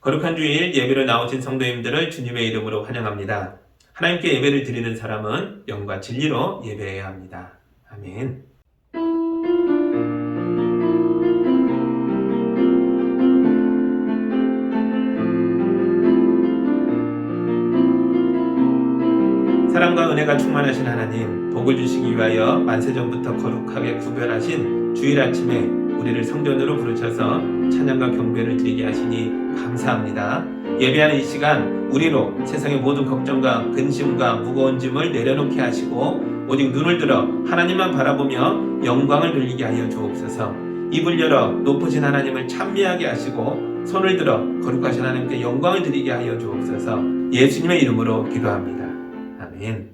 거룩한 주일 예배로 나오신 성도님들을 주님의 이름으로 환영합니다. 하나님께 예배를 드리는 사람은 영과 진리로 예배해야 합니다. 아멘. 사랑과 은혜가 충만하신 하나님, 복을 주시기 위하여 만세전부터 거룩하게 구별하신 주일 아침에 우리를 성전으로 부르셔서 찬양과 경배를 드리게 하시니 감사합니다. 예배하는 이 시간 우리로 세상의 모든 걱정과 근심과 무거운 짐을 내려놓게 하시고 오직 눈을 들어 하나님만 바라보며 영광을 돌리게 하여 주옵소서. 입을 열어 높으신 하나님을 찬미하게 하시고 손을 들어 거룩하신 하나님께 영광을 드리게 하여 주옵소서. 예수님의 이름으로 기도합니다. 아멘.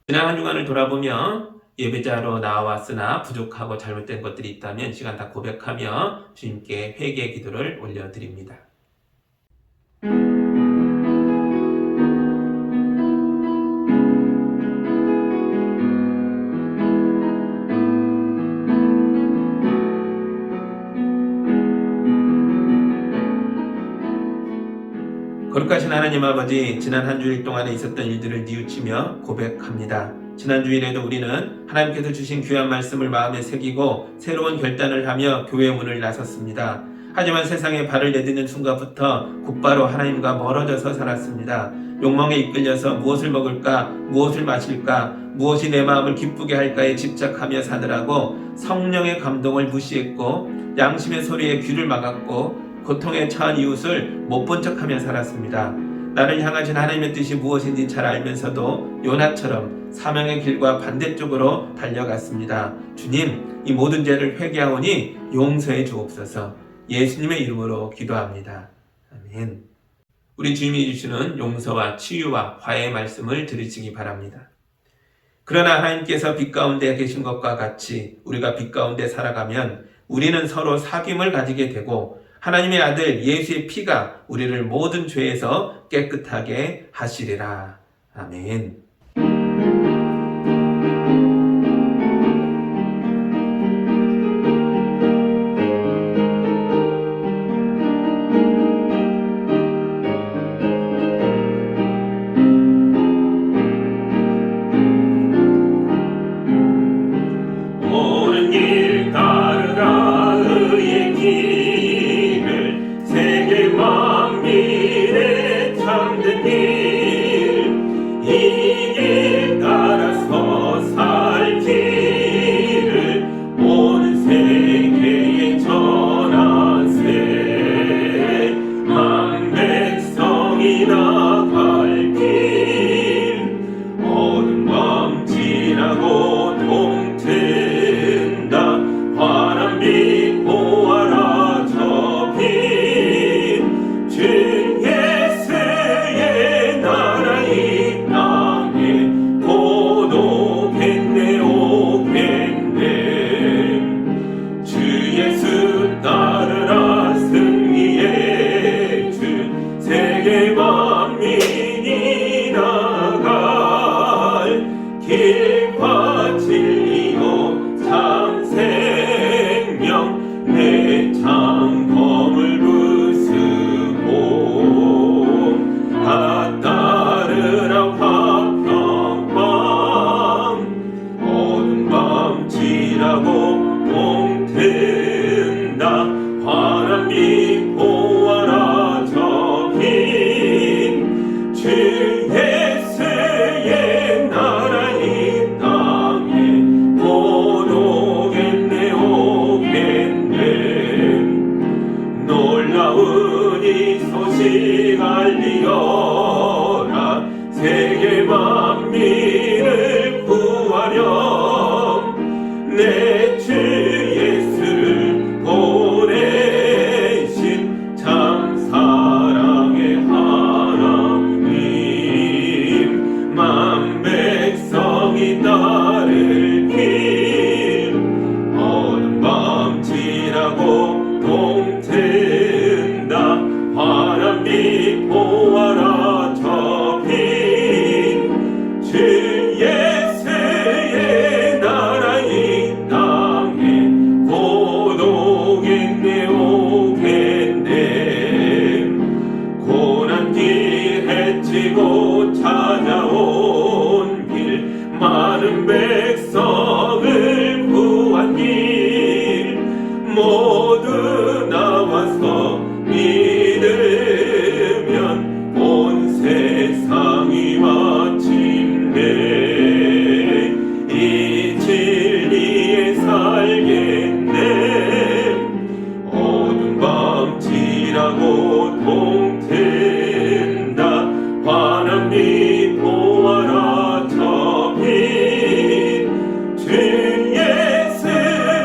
지난 한 주간을 돌아보며 예배자로 나와왔으나 부족하고 잘못된 것들이 있다면 시간 다 고백하며 주님께 회개의 기도를 올려드립니다. 거룩하신 하나님 아버지, 지난 한 주일 동안에 있었던 일들을 뉘우치며 고백합니다. 지난 주일에도 우리는 하나님께서 주신 귀한 말씀을 마음에 새기고 새로운 결단을 하며 교회 문을 나섰습니다. 하지만 세상에 발을 내딛는 순간부터 곧바로 하나님과 멀어져서 살았습니다. 욕망에 이끌려서 무엇을 먹을까, 무엇을 마실까, 무엇이 내 마음을 기쁘게 할까에 집착하며 사느라고 성령의 감동을 무시했고 양심의 소리에 귀를 막았고 고통에 처한 이웃을 못 본 척하며 살았습니다. 나를 향하신 하나님의 뜻이 무엇인지 잘 알면서도 요나처럼 사명의 길과 반대쪽으로 달려갔습니다. 주님, 이 모든 죄를 회개하오니 용서해 주옵소서. 예수님의 이름으로 기도합니다. 아멘. 우리 주님이 주시는 용서와 치유와 화해의 말씀을 들으시기 바랍니다. 그러나 하나님께서 빛 가운데 계신 것과 같이 우리가 빛 가운데 살아가면 우리는 서로 사귐을 가지게 되고 하나님의 아들 예수의 피가 우리를 모든 죄에서 깨끗하게 하시리라. 아멘. 옳은 길 따르라 의의 길을 세계 만민의 참된 길, 이 길 따라서 살 길을 온 세계에 전하세. 만 백성이 나갈 길, 어두운 밤 지나고 동튼다. 바람빛 보아라 저 빛, 주 예수의 나라 이 땅에 고독했네 오겠네. 주 예수 따르라 승리의 주, 세계 만민이 나갈 길과 진리요 참 생명, 내 창검을 부수고 다 따르라 화평밤, 어두운 밤 지나고 동튼다. 바람이 보아라 저 빛, 주 예수의 나라 이 많은 백성을 구한 길 모두 나와서 믿으면 온 세상이 마침내 이 진리에 살겠네. 어두운 밤 지나고 동튼다. 환한 빛 보아라 저 빛. 주 예수의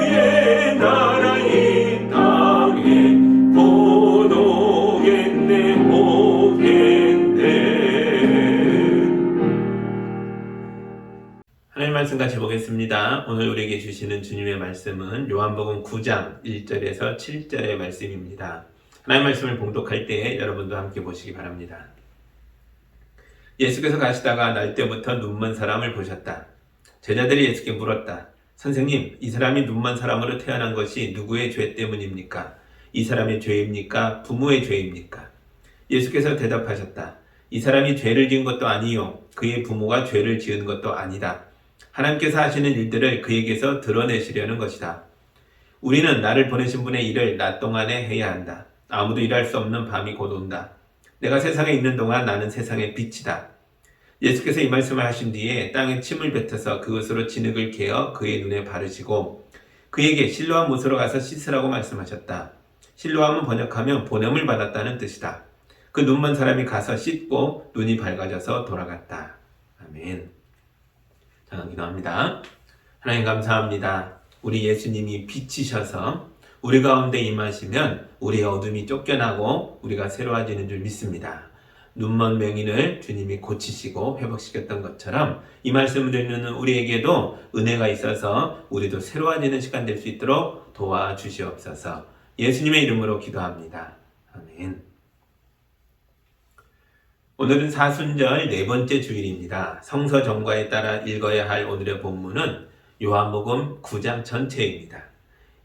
나라 이 땅에 곧 오겠네 오겠네. 하나님 말씀 같이 보겠습니다. 오늘 우리에게 주시는 주님의 말씀은 요한복음 9장 1절에서 7절의 말씀입니다. 하나님 말씀을 봉독할 때 여러분도 함께 보시기 바랍니다. 예수께서 가시다가 날때부터 눈먼 사람을 보셨다. 제자들이 예수께 물었다. 선생님, 이 사람이 눈먼 사람으로 태어난 것이 누구의 죄 때문입니까? 이 사람의 죄입니까? 부모의 죄입니까? 예수께서 대답하셨다. 이 사람이 죄를 지은 것도 아니요 그의 부모가 죄를 지은 것도 아니다. 하나님께서 하시는 일들을 그에게서 드러내시려는 것이다. 우리는 나를 보내신 분의 일을 낮 동안에 해야 한다. 아무도 일할 수 없는 밤이 곧 온다. 내가 세상에 있는 동안 나는 세상의 빛이다. 예수께서 이 말씀을 하신 뒤에 땅에 침을 뱉어서 그것으로 진흙을 개어 그의 눈에 바르시고 그에게 실로암 못으로 가서 씻으라고 말씀하셨다. 실로암은 번역하면 보냄을 받았다는 뜻이다. 그 눈먼 사람이 가서 씻고 눈이 밝아져서 돌아갔다. 아멘. 자, 기도합니다. 하나님 감사합니다. 우리 예수님이 빛이셔서 우리 가운데 임하시면 우리의 어둠이 쫓겨나고 우리가 새로워지는 줄 믿습니다. 눈먼 맹인을 주님이 고치시고 회복시켰던 것처럼 이 말씀을 듣는 우리에게도 은혜가 있어서 우리도 새로워지는 시간 될 수 있도록 도와주시옵소서. 예수님의 이름으로 기도합니다. 아멘. 오늘은 사순절 네 번째 주일입니다. 성서 정과에 따라 읽어야 할 오늘의 본문은 요한복음 9장 전체입니다.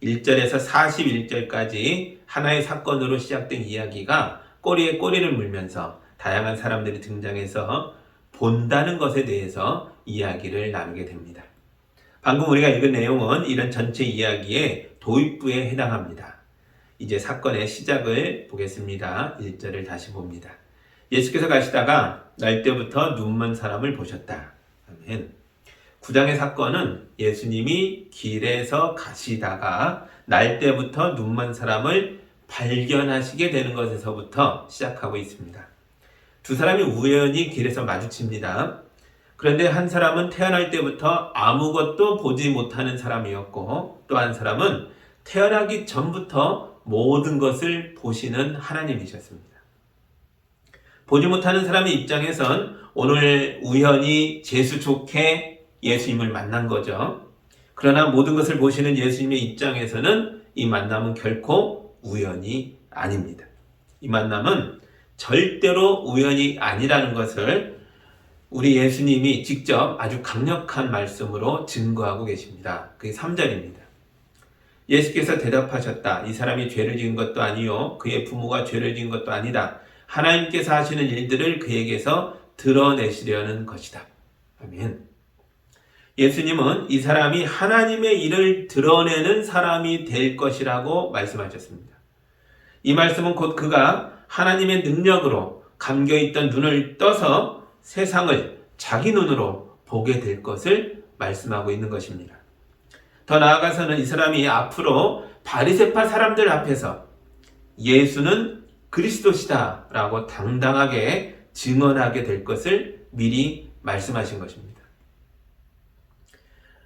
1절에서 41절까지 하나의 사건으로 시작된 이야기가 꼬리에 꼬리를 물면서 다양한 사람들이 등장해서 본다는 것에 대해서 이야기를 나누게 됩니다. 방금 우리가 읽은 내용은 이런 전체 이야기의 도입부에 해당합니다. 이제 사건의 시작을 보겠습니다. 1절을 다시 봅니다. 예수께서 가시다가 날때부터 눈먼 사람을 보셨다. 아멘. 9장의 사건은 예수님이 길에서 가시다가 날때부터 눈먼 사람을 발견하시게 되는 것에서부터 시작하고 있습니다. 두 사람이 우연히 길에서 마주칩니다. 그런데 한 사람은 태어날 때부터 아무것도 보지 못하는 사람이었고 또 한 사람은 태어나기 전부터 모든 것을 보시는 하나님이셨습니다. 보지 못하는 사람의 입장에선 오늘 우연히 재수 좋게 예수님을 만난 거죠. 그러나 모든 것을 보시는 예수님의 입장에서는 이 만남은 결코 우연이 아닙니다. 이 만남은 절대로 우연이 아니라는 것을 우리 예수님이 직접 아주 강력한 말씀으로 증거하고 계십니다. 그게 3절입니다. 예수께서 대답하셨다. 이 사람이 죄를 지은 것도 아니요 그의 부모가 죄를 지은 것도 아니다. 하나님께서 하시는 일들을 그에게서 드러내시려는 것이다. 아멘. 예수님은 이 사람이 하나님의 일을 드러내는 사람이 될 것이라고 말씀하셨습니다. 이 말씀은 곧 그가 하나님의 능력으로 감겨있던 눈을 떠서 세상을 자기 눈으로 보게 될 것을 말씀하고 있는 것입니다. 더 나아가서는 이 사람이 앞으로 바리새파 사람들 앞에서 예수는 그리스도시다 라고 당당하게 증언하게 될 것을 미리 말씀하신 것입니다.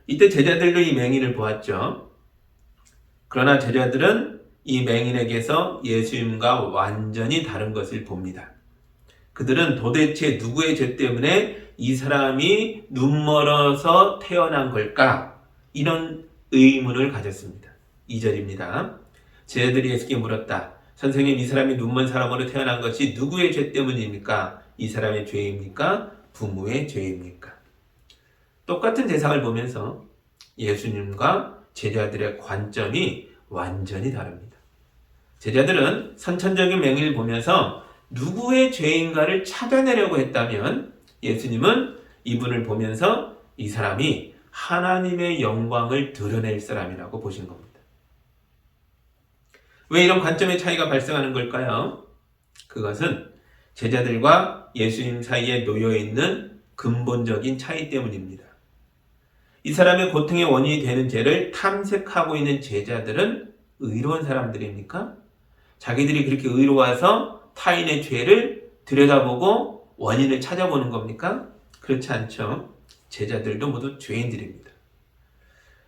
이때 제자들도 이 맹인을 보았죠. 그러나 제자들은 이 맹인에게서 예수님과 완전히 다른 것을 봅니다. 그들은 도대체 누구의 죄 때문에 이 사람이 눈멀어서 태어난 걸까? 이런 의문을 가졌습니다. 2절입니다. 제자들이 예수께 물었다. 선생님, 이 사람이 눈먼 사람으로 태어난 것이 누구의 죄 때문입니까? 이 사람의 죄입니까? 부모의 죄입니까? 똑같은 대상을 보면서 예수님과 제자들의 관점이 완전히 다릅니다. 제자들은 선천적인 맹인을 보면서 누구의 죄인가를 찾아내려고 했다면 예수님은 이분을 보면서 이 사람이 하나님의 영광을 드러낼 사람이라고 보신 겁니다. 왜 이런 관점의 차이가 발생하는 걸까요? 그것은 제자들과 예수님 사이에 놓여 있는 근본적인 차이 때문입니다. 이 사람의 고통의 원인이 되는 죄를 탐색하고 있는 제자들은 의로운 사람들입니까? 자기들이 그렇게 의로워서 타인의 죄를 들여다보고 원인을 찾아보는 겁니까? 그렇지 않죠. 제자들도 모두 죄인들입니다.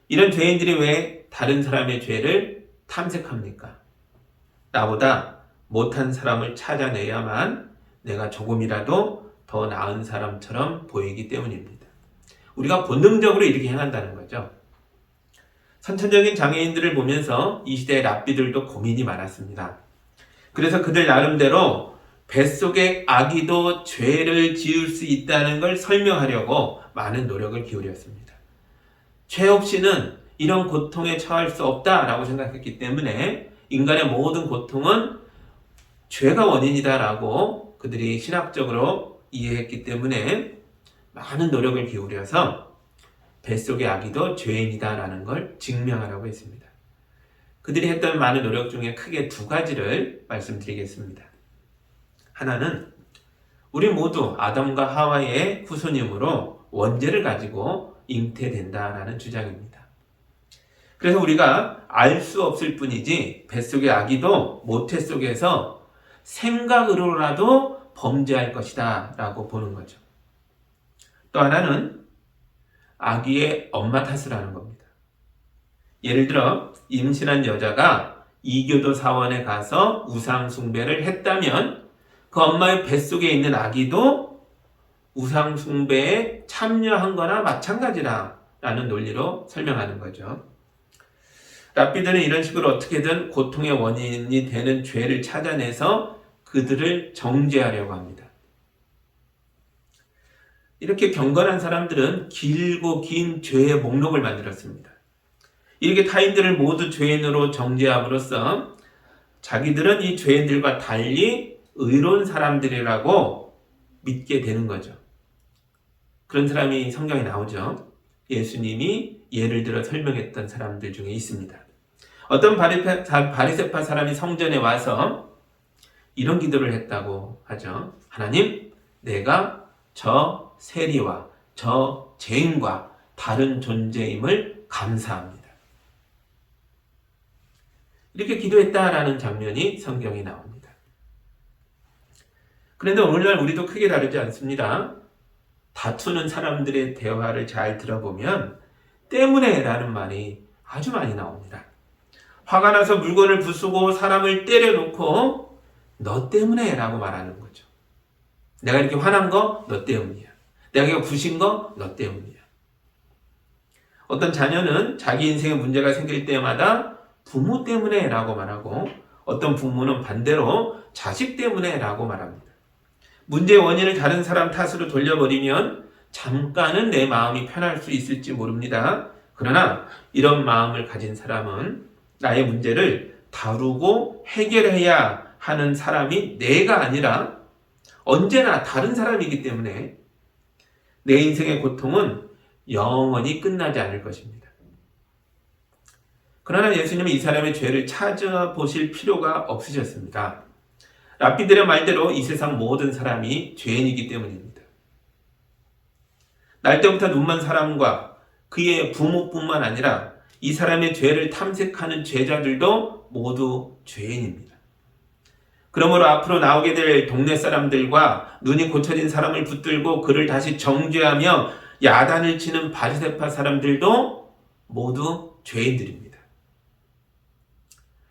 이런 죄인들이 왜 다른 사람의 죄를 탐색합니까? 나보다 못한 사람을 찾아내야만 내가 조금이라도 더 나은 사람처럼 보이기 때문입니다. 우리가 본능적으로 이렇게 행한다는 거죠. 선천적인 장애인들을 보면서 이 시대의 랍비들도 고민이 많았습니다. 그래서 그들 나름대로 뱃속의 아기도 죄를 지을 수 있다는 걸 설명하려고 많은 노력을 기울였습니다. 죄 없이는 이런 고통에 처할 수 없다라고 생각했기 때문에 인간의 모든 고통은 죄가 원인이다라고 그들이 신학적으로 이해했기 때문에 많은 노력을 기울여서 뱃속의 아기도 죄인이다라는 걸 증명하라고 했습니다. 그들이 했던 많은 노력 중에 크게 두 가지를 말씀드리겠습니다. 하나는 우리 모두 아담과 하와의 후손이므로 원죄를 가지고 잉태된다라는 주장입니다. 그래서 우리가 알 수 없을 뿐이지 뱃속의 아기도 모태 속에서 생각으로라도 범죄할 것이다 라고 보는 거죠. 또 하나는 아기의 엄마 탓을 하는 겁니다. 예를 들어 임신한 여자가 이교도 사원에 가서 우상 숭배를 했다면 그 엄마의 뱃속에 있는 아기도 우상 숭배에 참여한 거나 마찬가지라는 논리로 설명하는 거죠. 랍비들은 이런 식으로 어떻게든 고통의 원인이 되는 죄를 찾아내서 그들을 정죄하려고 합니다. 이렇게 경건한 사람들은 길고 긴 죄의 목록을 만들었습니다. 이렇게 타인들을 모두 죄인으로 정죄함으로써 자기들은 이 죄인들과 달리 의로운 사람들이라고 믿게 되는 거죠. 그런 사람이 성경에 나오죠. 예수님이 예를 들어 설명했던 사람들 중에 있습니다. 어떤 바리새파 사람이 성전에 와서 이런 기도를 했다고 하죠. 하나님, 내가 저 세리와 저 죄인과 다른 존재임을 감사합니다. 이렇게 기도했다라는 장면이 성경에 나옵니다. 그런데 오늘날 우리도 크게 다르지 않습니다. 다투는 사람들의 대화를 잘 들어보면 때문에 라는 말이 아주 많이 나옵니다. 화가 나서 물건을 부수고 사람을 때려놓고 너 때문에 라고 말하는 거죠. 내가 이렇게 화난 거 너 때문이야. 내가 이거 부신 거 너 때문이야. 어떤 자녀는 자기 인생에 문제가 생길 때마다 부모 때문에 라고 말하고 어떤 부모는 반대로 자식 때문에 라고 말합니다. 문제의 원인을 다른 사람 탓으로 돌려버리면 잠깐은 내 마음이 편할 수 있을지 모릅니다. 그러나 이런 마음을 가진 사람은 나의 문제를 다루고 해결해야 하는 사람이 내가 아니라 언제나 다른 사람이기 때문에 내 인생의 고통은 영원히 끝나지 않을 것입니다. 그러나 예수님은 이 사람의 죄를 찾아보실 필요가 없으셨습니다. 랍비들의 말대로 이 세상 모든 사람이 죄인이기 때문입니다. 날 때부터 눈먼 사람과 그의 부모뿐만 아니라 이 사람의 죄를 탐색하는 제자들도 모두 죄인입니다. 그러므로 앞으로 나오게 될 동네 사람들과 눈이 고쳐진 사람을 붙들고 그를 다시 정죄하며 야단을 치는 바리새파 사람들도 모두 죄인들입니다.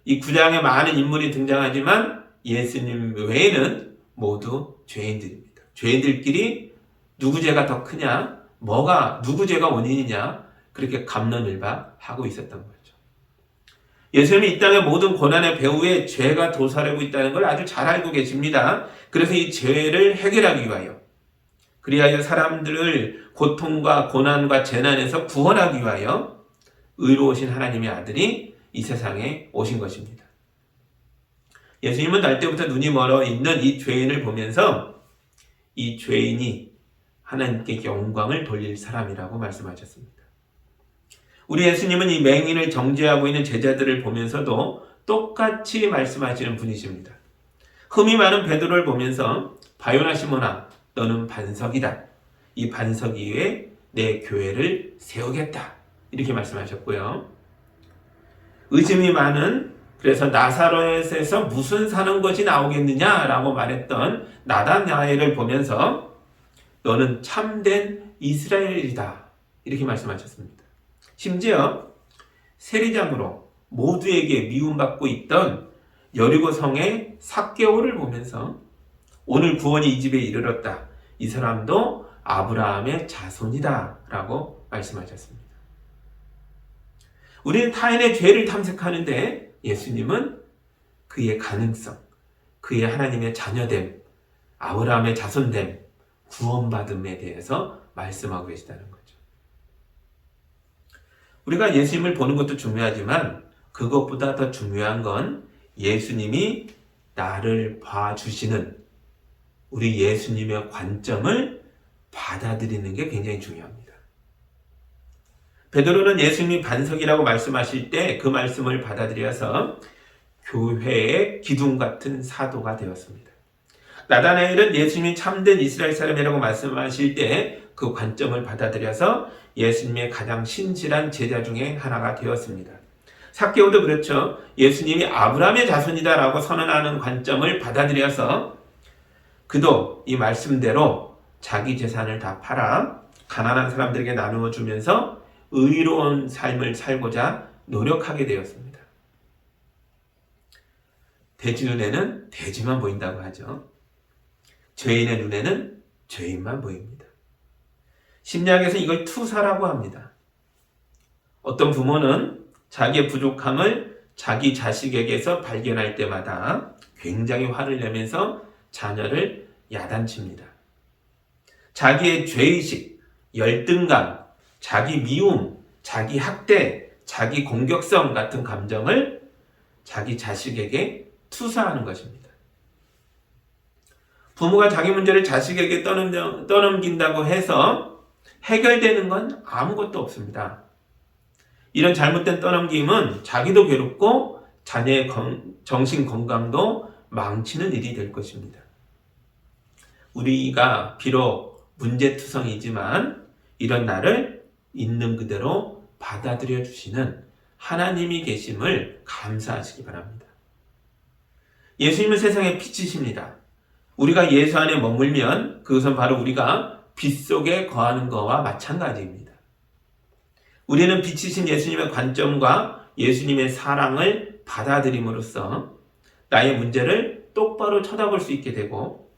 이 구장에 많은 인물이 등장하지만 예수님 외에는 모두 죄인들입니다. 죄인들끼리 누구 죄가 더 크냐, 누구 죄가 원인이냐 그렇게 갑론을박하고 있었던 거죠. 예수님이 이 땅의 모든 고난의 배후에 죄가 도사리고 있다는 걸 아주 잘 알고 계십니다. 그래서 이 죄를 해결하기 위하여 그리하여 사람들을 고통과 고난과 재난에서 구원하기 위하여 의로우신 하나님의 아들이 이 세상에 오신 것입니다. 예수님은 날 때부터 눈이 멀어 있는 이 죄인을 보면서 이 죄인이 하나님께 영광을 돌릴 사람이라고 말씀하셨습니다. 우리 예수님은 이 맹인을 정죄하고 있는 제자들을 보면서도 똑같이 말씀하시는 분이십니다. 흠이 많은 베드로를 보면서 바요나 시몬아 너는 반석이다. 이 반석 위에 내 교회를 세우겠다. 이렇게 말씀하셨고요. 의심이 많은 그래서 나사렛에서 무슨 사는 것이 나오겠느냐라고 말했던 나다나엘을 보면서 너는 참된 이스라엘이다. 이렇게 말씀하셨습니다. 심지어 세리장으로 모두에게 미움받고 있던 여리고 성의 삭개오를 보면서 오늘 구원이 이 집에 이르렀다. 이 사람도 아브라함의 자손이다 라고 말씀하셨습니다. 우리는 타인의 죄를 탐색하는데 예수님은 그의 가능성, 그의 하나님의 자녀됨, 아브라함의 자손됨, 구원받음에 대해서 말씀하고 계시다는 거죠. 우리가 예수님을 보는 것도 중요하지만 그것보다 더 중요한 건 예수님이 나를 봐주시는 우리 예수님의 관점을 받아들이는 게 굉장히 중요합니다. 베드로는 예수님이 반석이라고 말씀하실 때 그 말씀을 받아들여서 교회의 기둥 같은 사도가 되었습니다. 나다나엘은 예수님이 참된 이스라엘 사람이라고 말씀하실 때 그 관점을 받아들여서 예수님의 가장 신실한 제자 중에 하나가 되었습니다. 삭개오도 그렇죠. 예수님이 아브라함의 자손이다라고 선언하는 관점을 받아들여서 그도 이 말씀대로 자기 재산을 다 팔아 가난한 사람들에게 나누어 주면서 의로운 삶을 살고자 노력하게 되었습니다. 돼지 눈에는 돼지만 보인다고 하죠. 죄인의 눈에는 죄인만 보입니다. 심리학에서 이걸 투사라고 합니다. 어떤 부모는 자기의 부족함을 자기 자식에게서 발견할 때마다 굉장히 화를 내면서 자녀를 야단칩니다. 자기의 죄의식, 열등감, 자기 미움, 자기 학대, 자기 공격성 같은 감정을 자기 자식에게 투사하는 것입니다. 부모가 자기 문제를 자식에게 떠넘긴다고 해서 해결되는 건 아무것도 없습니다. 이런 잘못된 떠넘김은 자기도 괴롭고 자녀의 정신 건강도 망치는 일이 될 것입니다. 우리가 비록 문제투성이지만 이런 나를 있는 그대로 받아들여 주시는 하나님이 계심을 감사하시기 바랍니다. 예수님은 세상의 빛이십니다. 우리가 예수 안에 머물면 그것은 바로 우리가 빛 속에 거하는 것과 마찬가지입니다. 우리는 빛이신 예수님의 관점과 예수님의 사랑을 받아들임으로써 나의 문제를 똑바로 쳐다볼 수 있게 되고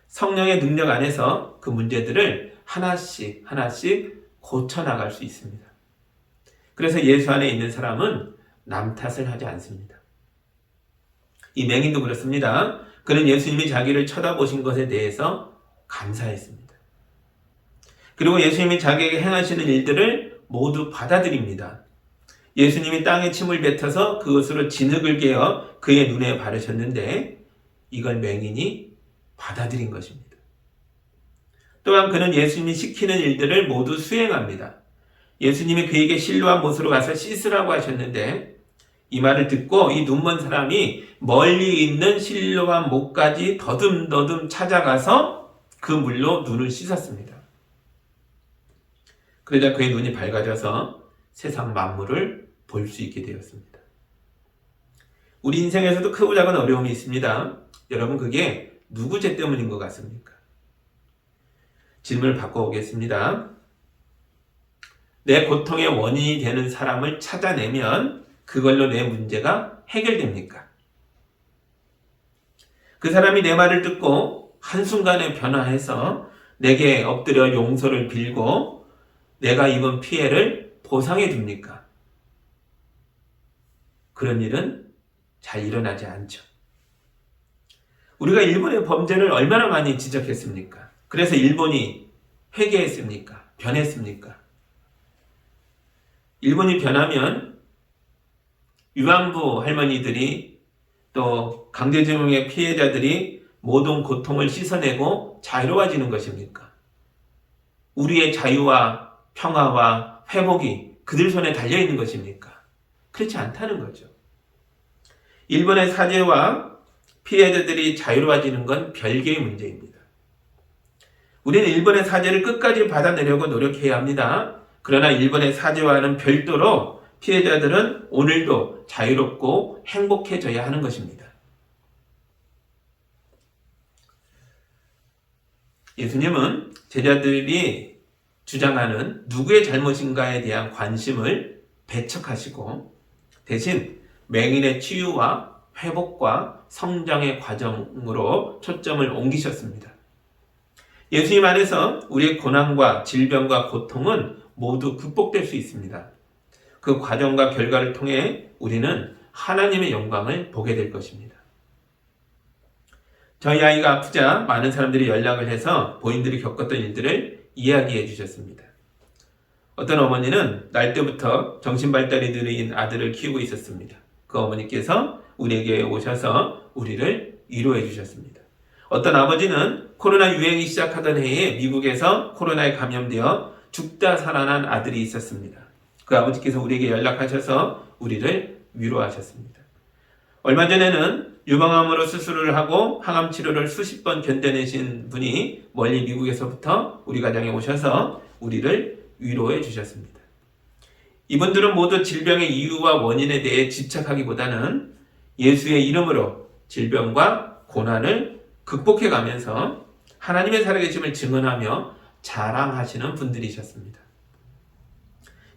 성령의 능력 안에서 그 문제들을 하나씩 하나씩 고쳐나갈 수 있습니다. 그래서 예수 안에 있는 사람은 남 탓을 하지 않습니다. 이 맹인도 그렇습니다. 그는 예수님이 자기를 쳐다보신 것에 대해서 감사했습니다. 그리고 예수님이 자기에게 행하시는 일들을 모두 받아들입니다. 예수님이 땅에 침을 뱉어서 그것으로 진흙을 깨어 그의 눈에 바르셨는데 이걸 맹인이 받아들인 것입니다. 또한 그는 예수님이 시키는 일들을 모두 수행합니다. 예수님이 그에게 실로암 못으로 가서 씻으라고 하셨는데 이 말을 듣고 이 눈먼 사람이 멀리 있는 실로암 못까지 더듬더듬 찾아가서 그 물로 눈을 씻었습니다. 그러자 그의 눈이 밝아져서 세상 만물을 볼 수 있게 되었습니다. 우리 인생에서도 크고 작은 어려움이 있습니다. 여러분 그게 누구 죄 때문인 것 같습니까? 질문을 바꿔보겠습니다. 내 고통의 원인이 되는 사람을 찾아내면 그걸로 내 문제가 해결됩니까? 그 사람이 내 말을 듣고 한순간에 변화해서 내게 엎드려 용서를 빌고 내가 입은 피해를 보상해 줍니까? 그런 일은 잘 일어나지 않죠. 우리가 일본의 범죄를 얼마나 많이 지적했습니까? 그래서 일본이 회개했습니까? 변했습니까? 일본이 변하면 위안부 할머니들이 또 강제징용의 피해자들이 모든 고통을 씻어내고 자유로워지는 것입니까? 우리의 자유와 평화와 회복이 그들 손에 달려있는 것입니까? 그렇지 않다는 거죠. 일본의 사제와 피해자들이 자유로워지는 건 별개의 문제입니다. 우리는 일본의 사제를 끝까지 받아내려고 노력해야 합니다. 그러나 일본의 사제와는 별도로 피해자들은 오늘도 자유롭고 행복해져야 하는 것입니다. 예수님은 제자들이 주장하는 누구의 잘못인가에 대한 관심을 배척하시고 대신 맹인의 치유와 회복과 성장의 과정으로 초점을 옮기셨습니다. 예수님 안에서 우리의 고난과 질병과 고통은 모두 극복될 수 있습니다. 그 과정과 결과를 통해 우리는 하나님의 영광을 보게 될 것입니다. 저희 아이가 아프자 많은 사람들이 연락을 해서 본인들이 겪었던 일들을 이야기해 주셨습니다. 어떤 어머니는 날 때부터 정신발달이 느린 아들을 키우고 있었습니다. 그 어머니께서 우리에게 오셔서 우리를 위로해 주셨습니다. 어떤 아버지는 코로나 유행이 시작하던 해에 미국에서 코로나에 감염되어 죽다 살아난 아들이 있었습니다. 그 아버지께서 우리에게 연락하셔서 우리를 위로하셨습니다. 얼마 전에는 유방암으로 수술을 하고 항암 치료를 수십 번 견뎌내신 분이 멀리 미국에서부터 우리 가정에 오셔서 우리를 위로해 주셨습니다. 이분들은 모두 질병의 이유와 원인에 대해 집착하기보다는 예수의 이름으로 질병과 고난을 극복해 가면서 하나님의 살아계심을 증언하며 자랑하시는 분들이셨습니다.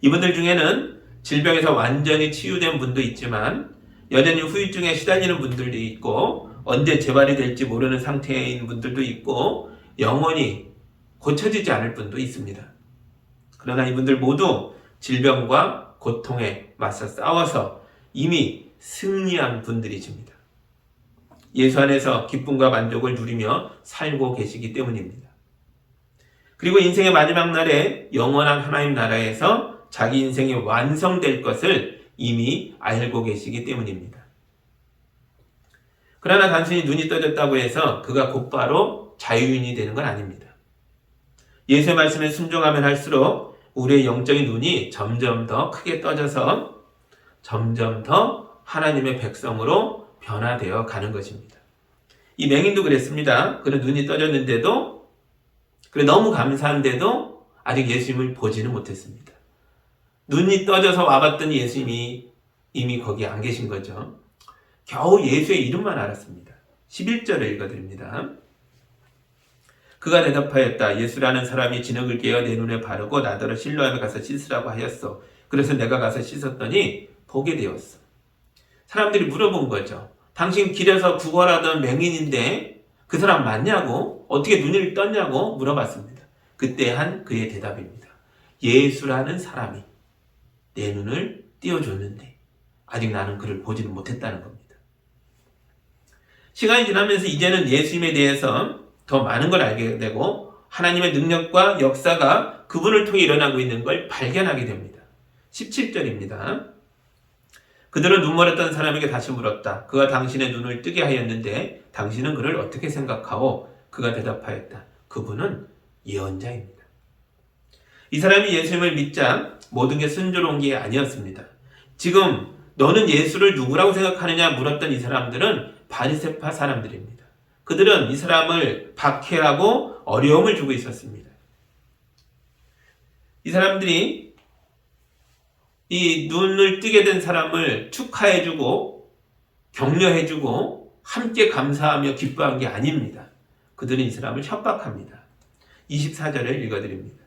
이분들 중에는 질병에서 완전히 치유된 분도 있지만 여전히 후유증에 시달리는 분들도 있고 언제 재발이 될지 모르는 상태인 분들도 있고 영원히 고쳐지지 않을 분도 있습니다. 그러나 이분들 모두 질병과 고통에 맞서 싸워서 이미 승리한 분들이십니다. 예수 안에서 기쁨과 만족을 누리며 살고 계시기 때문입니다. 그리고 인생의 마지막 날에 영원한 하나님 나라에서 자기 인생이 완성될 것을 이미 알고 계시기 때문입니다. 그러나 단순히 눈이 떠졌다고 해서 그가 곧바로 자유인이 되는 건 아닙니다. 예수의 말씀에 순종하면 할수록 우리의 영적인 눈이 점점 더 크게 떠져서 점점 더 하나님의 백성으로 변화되어 가는 것입니다. 이 맹인도 그랬습니다. 그는 눈이 떠졌는데도 너무 감사한데도 아직 예수님을 보지는 못했습니다. 눈이 떠져서 와봤더니 예수님이 이미 거기 안 계신 거죠. 겨우 예수의 이름만 알았습니다. 11절을 읽어드립니다. 그가 대답하였다. 예수라는 사람이 진흙을 깨어 내 눈에 바르고 나더러 실로암에 가서 씻으라고 하였어. 그래서 내가 가서 씻었더니 보게 되었어. 사람들이 물어본 거죠. 당신 길에서 구걸하던 맹인인데 그 사람 맞냐고? 어떻게 눈을 떴냐고 물어봤습니다. 그때 한 그의 대답입니다. 예수라는 사람이 내 눈을 띄워줬는데 아직 나는 그를 보지는 못했다는 겁니다. 시간이 지나면서 이제는 예수님에 대해서 더 많은 걸 알게 되고 하나님의 능력과 역사가 그분을 통해 일어나고 있는 걸 발견하게 됩니다. 17절입니다. 그들은 눈멀었던 사람에게 다시 물었다. 그가 당신의 눈을 뜨게 하였는데 당신은 그를 어떻게 생각하오? 그가 대답하였다. 그분은 예언자입니다. 이 사람이 예수님을 믿자 모든 게 순조로운 게 아니었습니다. 지금 너는 예수를 누구라고 생각하느냐 물었던 이 사람들은 바리새파 사람들입니다. 그들은 이 사람을 박해하고 어려움을 주고 있었습니다. 이 사람들이 이 눈을 뜨게 된 사람을 축하해주고 격려해주고 함께 감사하며 기뻐한 게 아닙니다. 그들은 이 사람을 협박합니다. 24절을 읽어드립니다.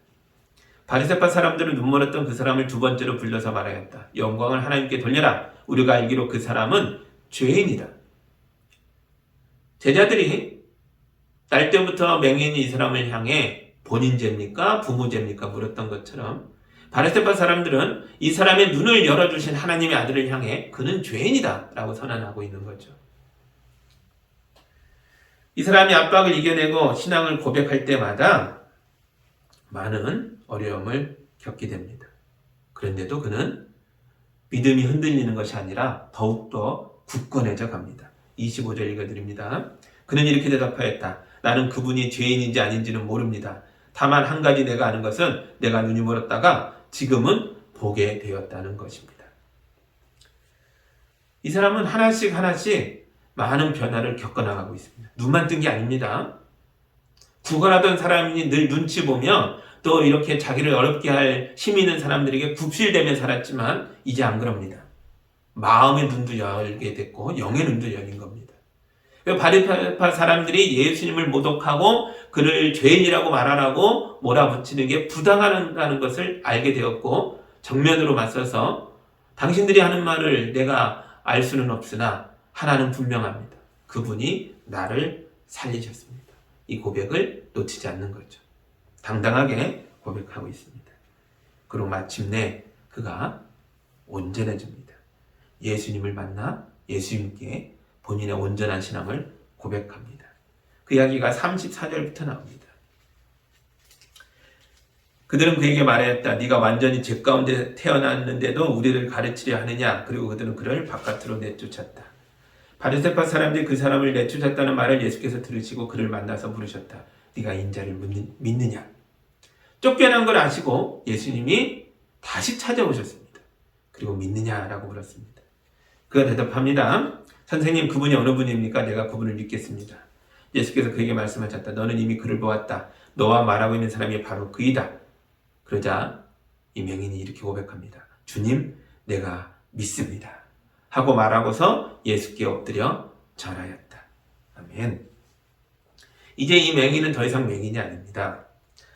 바리새파 사람들은 눈멀었던 그 사람을 두 번째로 불러서 말하였다. 영광을 하나님께 돌려라. 우리가 알기로 그 사람은 죄인이다. 제자들이 날 때부터 맹인이 이 사람을 향해 본인 죄입니까? 부모 죄입니까? 물었던 것처럼 바리새파 사람들은 이 사람의 눈을 열어주신 하나님의 아들을 향해 그는 죄인이다 라고 선언하고 있는 거죠. 이 사람이 압박을 이겨내고 신앙을 고백할 때마다 많은 어려움을 겪게 됩니다. 그런데도 그는 믿음이 흔들리는 것이 아니라 더욱더 굳건해져 갑니다. 25절 읽어드립니다. 그는 이렇게 대답하였다. 나는 그분이 죄인인지 아닌지는 모릅니다. 다만 한 가지 내가 아는 것은 내가 눈이 멀었다가 지금은 보게 되었다는 것입니다. 이 사람은 하나씩 하나씩 많은 변화를 겪어나가고 있습니다. 눈만 뜬 게 아닙니다. 구걸하던 사람이 늘 눈치 보며 또 이렇게 자기를 어렵게 할 힘 있는 사람들에게 굽실대며 살았지만 이제 안 그럽니다. 마음의 눈도 열게 됐고 영의 눈도 열린 겁니다. 바리새파 사람들이 예수님을 모독하고 그를 죄인이라고 말하라고 몰아붙이는 게 부당하다는 것을 알게 되었고 정면으로 맞서서 당신들이 하는 말을 내가 알 수는 없으나 하나는 분명합니다. 그분이 나를 살리셨습니다. 이 고백을 놓치지 않는 거죠. 당당하게 고백하고 있습니다. 그리고 마침내 그가 온전해집니다. 예수님을 만나 예수님께 본인의 온전한 신앙을 고백합니다. 그 이야기가 34절부터 나옵니다. 그들은 그에게 말하였다. 네가 완전히 죄 가운데 태어났는데도 우리를 가르치려 하느냐. 그리고 그들은 그를 바깥으로 내쫓았다. 바리새파 사람들이 그 사람을 내쫓았다는 말을 예수께서 들으시고 그를 만나서 물으셨다. 네가 인자를 믿느냐. 쫓겨난 걸 아시고 예수님이 다시 찾아오셨습니다. 그리고 믿느냐라고 물었습니다. 그가 대답합니다. 선생님, 그분이 어느 분입니까? 내가 그분을 믿겠습니다. 예수께서 그에게 말씀하셨다. 너는 이미 그를 보았다. 너와 말하고 있는 사람이 바로 그이다. 그러자 이 맹인이 이렇게 고백합니다. 주님, 내가 믿습니다. 하고 말하고서 예수께 엎드려 절하였다. 아멘. 이제 이 맹인은 더 이상 맹인이 아닙니다.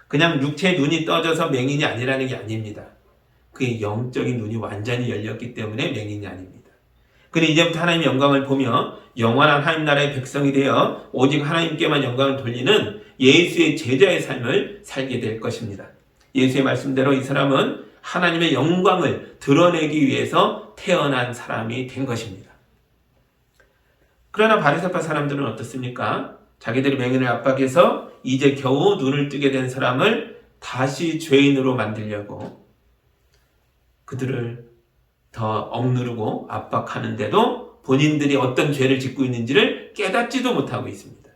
그냥 육체의 눈이 떠져서 맹인이 아니라는 게 아닙니다. 그의 영적인 눈이 완전히 열렸기 때문에 맹인이 아닙니다. 그는 이제부터 하나님의 영광을 보며 영원한 하나님 나라의 백성이 되어 오직 하나님께만 영광을 돌리는 예수의 제자의 삶을 살게 될 것입니다. 예수의 말씀대로 이 사람은 하나님의 영광을 드러내기 위해서 태어난 사람이 된 것입니다. 그러나 바리새파 사람들은 어떻습니까? 자기들이 맹인을 압박해서 이제 겨우 눈을 뜨게 된 사람을 다시 죄인으로 만들려고 그들을 더 억누르고 압박하는데도 본인들이 어떤 죄를 짓고 있는지를 깨닫지도 못하고 있습니다.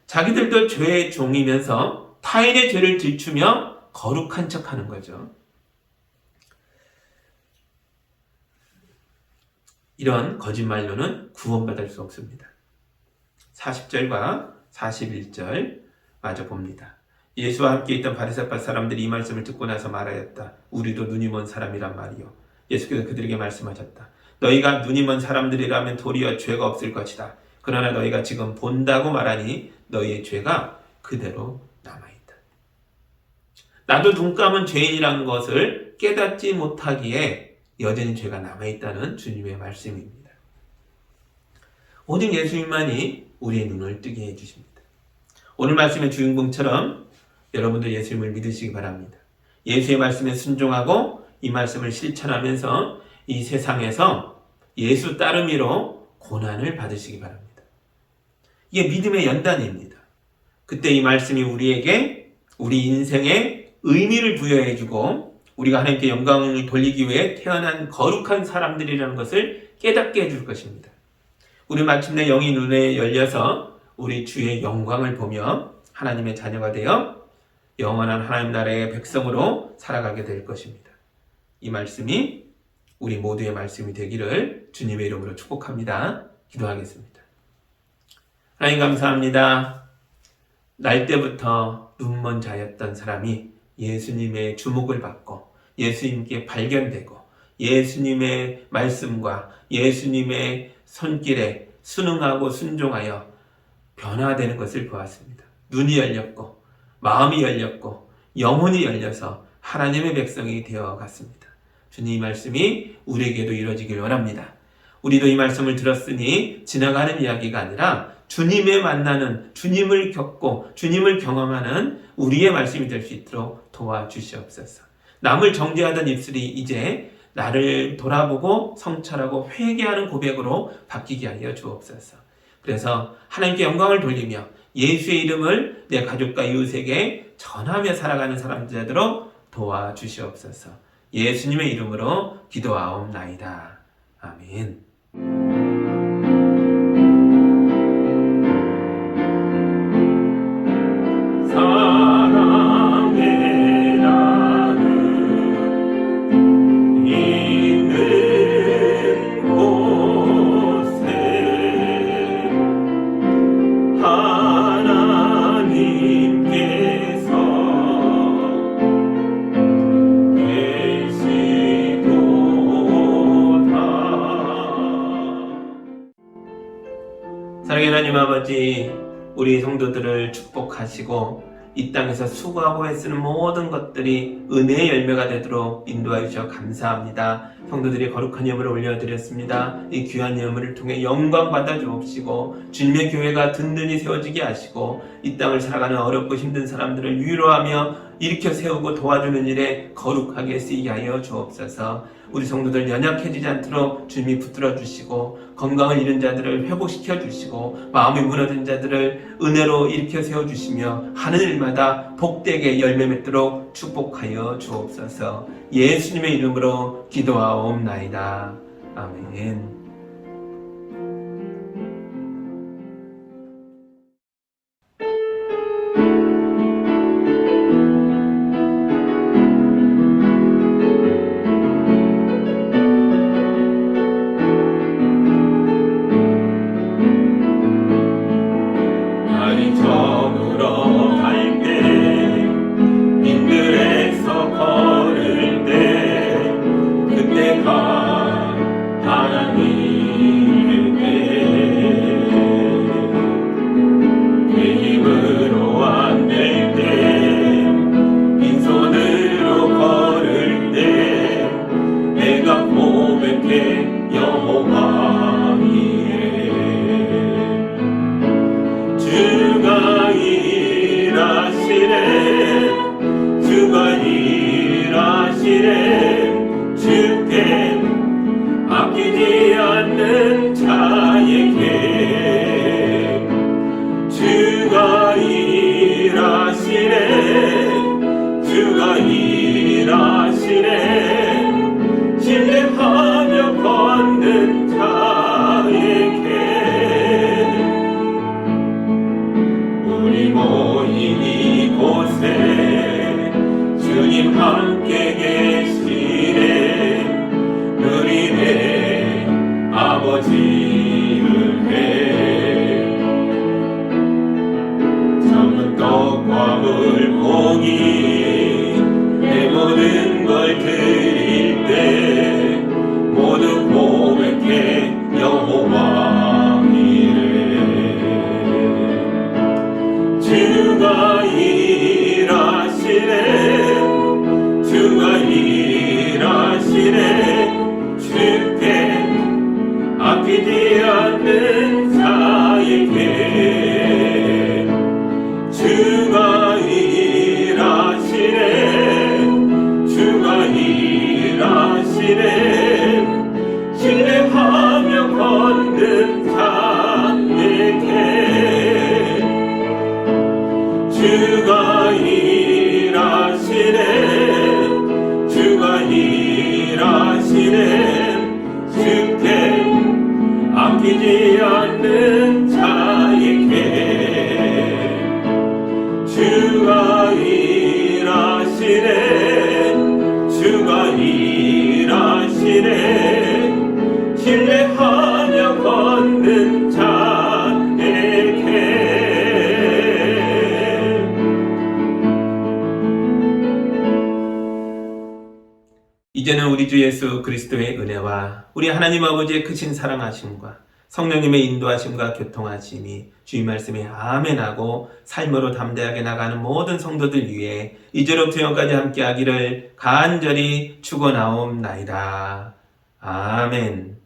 자기들도 죄의 종이면서 타인의 죄를 들추며 거룩한 척하는 거죠. 이런 거짓말로는 구원받을 수 없습니다. 40절과 41절 마저 봅니다. 예수와 함께 있던 바리새파 사람들이 이 말씀을 듣고 나서 말하였다. 우리도 눈이 먼 사람이란 말이요. 예수께서 그들에게 말씀하셨다. 너희가 눈이 먼 사람들이라면 도리어 죄가 없을 것이다. 그러나 너희가 지금 본다고 말하니 너희의 죄가 그대로 남아있다. 나도 눈 감은 죄인이라는 것을 깨닫지 못하기에 여전히 죄가 남아있다는 주님의 말씀입니다. 오직 예수님만이 우리의 눈을 뜨게 해주십니다. 오늘 말씀의 주인공처럼 여러분도 예수님을 믿으시기 바랍니다. 예수의 말씀에 순종하고 이 말씀을 실천하면서 이 세상에서 예수 따르미로 고난을 받으시기 바랍니다. 이게 믿음의 연단입니다. 그때 이 말씀이 우리에게 우리 인생에 의미를 부여해주고 우리가 하나님께 영광을 돌리기 위해 태어난 거룩한 사람들이라는 것을 깨닫게 해줄 것입니다. 우리 마침내 영이 눈에 열려서 우리 주의 영광을 보며 하나님의 자녀가 되어 영원한 하나님 나라의 백성으로 살아가게 될 것입니다. 이 말씀이 우리 모두의 말씀이 되기를 주님의 이름으로 축복합니다. 기도하겠습니다. 하나님 감사합니다. 날 때부터 눈먼 자였던 사람이 예수님의 주목을 받고 예수님께 발견되고 예수님의 말씀과 예수님의 손길에 순응하고 순종하여 변화되는 것을 보았습니다. 눈이 열렸고 마음이 열렸고 영혼이 열려서 하나님의 백성이 되어갔습니다. 주님 이 말씀이 우리에게도 이루어지길 원합니다. 우리도 이 말씀을 들었으니 지나가는 이야기가 아니라 주님을 만나는, 주님을 겪고 주님을 경험하는 우리의 말씀이 될 수 있도록 도와주시옵소서. 남을 정죄하던 입술이 이제 나를 돌아보고 성찰하고 회개하는 고백으로 바뀌게 하여 주옵소서. 그래서 하나님께 영광을 돌리며 예수의 이름을 내 가족과 이웃에게 전하며 살아가는 사람들 되도록 도와주시옵소서. 예수님의 이름으로 기도하옵나이다. 아멘. 사랑 하나님 아버지, 우리 성도들을 축복하시고 이 땅에서 수고하고 애쓰는 모든 것들이 은혜의 열매가 되도록 인도하여 주셔서 감사합니다. 성도들이 거룩한 예물을 올려드렸습니다. 이 귀한 예물을 통해 영광 받아 주옵시고 주님의 교회가 든든히 세워지게 하시고 이 땅을 살아가는 어렵고 힘든 사람들을 위로하며 일으켜 세우고 도와주는 일에 거룩하게 쓰이게 하여 주옵소서. 우리 성도들 연약해지지 않도록 주님이 붙들어 주시고 건강을 잃은 자들을 회복시켜 주시고 마음이 무너진 자들을 은혜로 일으켜 세워 주시며 하는 일마다 복되게 열매 맺도록 축복하여 주옵소서. 예수님의 이름으로 기도하옵나이다. 아멘. 날이 저물어 갈 때 빈들에서 걸을 때 그때가 하나님의 내 힘으로 안 될 때 빈손으로 걸을 때 내가 고백해 여호와 이래 주가 일하시네 주가 일하시네 주께 아끼지 않는 자에게 주가 일하시네 주가 일하시네 신뢰하며 걷는 자에게 우리 모인 이곳에 주님 함께 계시네 누리네 아버지 은혜 적은 떡과 물고기 내 모든 걸 드릴 때 모두 고백해 여호와 주가 일하시네 주가 일하시네 주께 아끼지 않는 자에게 주가 일하시네 주가 일하시네 신뢰하며 걷는 자에게 주가 일하시네 주가 일하시네 주께 아끼지 않는 자에게 주가 일하시네 주가 일하시네 신뢰하며 걷는 자에게 이제는 우리 주 예수 그리스도의 은혜와 우리 하나님 아버지의 크신 사랑하심과 성령님의 인도하심과 교통하심이 주의 말씀에 아멘하고 삶으로 담대하게 나가는 모든 성도들 위해 이제로부터 영까지 함께하기를 간절히 축원하옵나이다. 아멘.